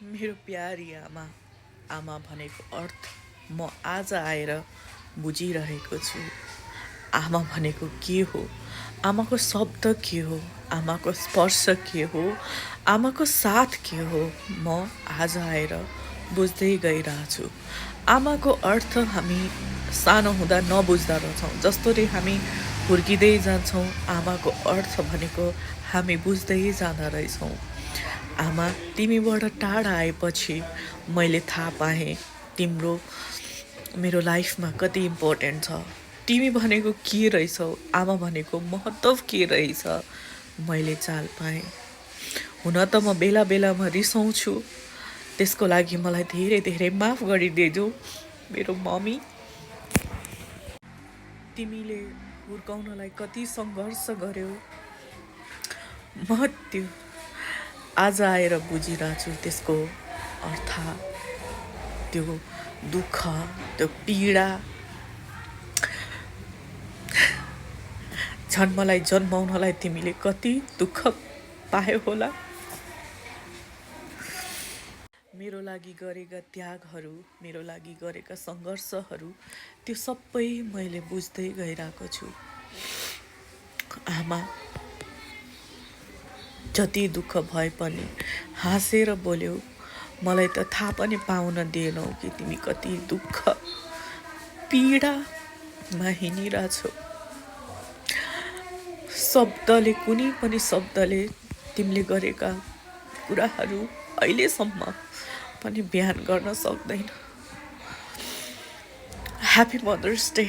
मेरो प्यारी आमा आमा भनेको अर्थ म आज आएर बुझिरहेको छु। आमा भनेको के हो, आमाको शब्द के हो, आमाको स्पर्श के हो, आमाको साथ के हो, म आज आएर बुझ्दै गइरहेछु। आमाको अर्थ हामी सानो हुँदा नबुझ्दा रहेछौँ। जसरी हामी हुर्किँदै जान्छौँ आमाको अर्थ भनेको हामी बुझ्दै जाँदा रहेछौँ। आमा तिमीबाट टाढा आएपछि मैले थाहा पाएँ तिम्रो मेरो लाइफमा कति इम्पोर्टेन्ट छ। तिमी भनेको के रहेछौ, आमा भनेको महत्त्व के रहेछ मैले चाल पाएँ। हुन त म बेला बेलामा रिसाउँछु, त्यसको लागि मलाई धेरै धेरै माफ गरिदिनु मेरो मम्मी। तिमीले हुर्काउनलाई कति सङ्घर्ष गर्यौ, म त्यो आज आएर बुझिरहेछु त्यसको अर्थ, त्यो दुःख, त्यो पीडा। झन् मलाई जन्माउनलाई तिमीले कति दुःख पायो होला। मेरो लागि गरेका त्यागहरू, मेरो लागि गरेका सङ्घर्षहरू, त्यो सबै मैले बुझ्दै गइरहेको छु। आमा जति दुःख भए पनि हाँसेर बोल्यौ। मलाई त थाहा पनि पाउन दिएनौ कि तिमी कति दुःख पीडामा हिँडिरहेछौ। शब्दले, कुनै पनि शब्दले तिमीले गरेका कुराहरू अहिलेसम्म पनि बयान गर्न सक्दैन। Happy mother's day.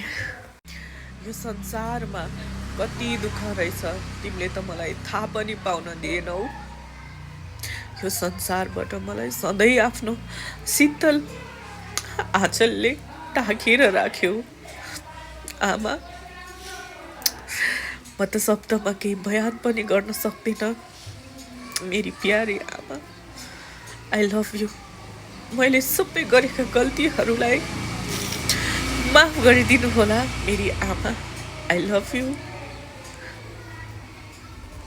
यो संसारमा कति दुःख रहेछ तिमीले त मलाई थाहा पनि पाउन दिएनौ। यो संसारबाट मलाई सधैँ आफ्नो शीतल आँचलले ढाकेर राख्यौ। आमा म त शब्दमा केही बयान पनि गर्न सक्दिनँ। मेरी प्यारी आमा, आई लभ यु। मैले सबै गरेका गल्तीहरूलाई माफ गरिदिनु होला मेरी आमा। I love you.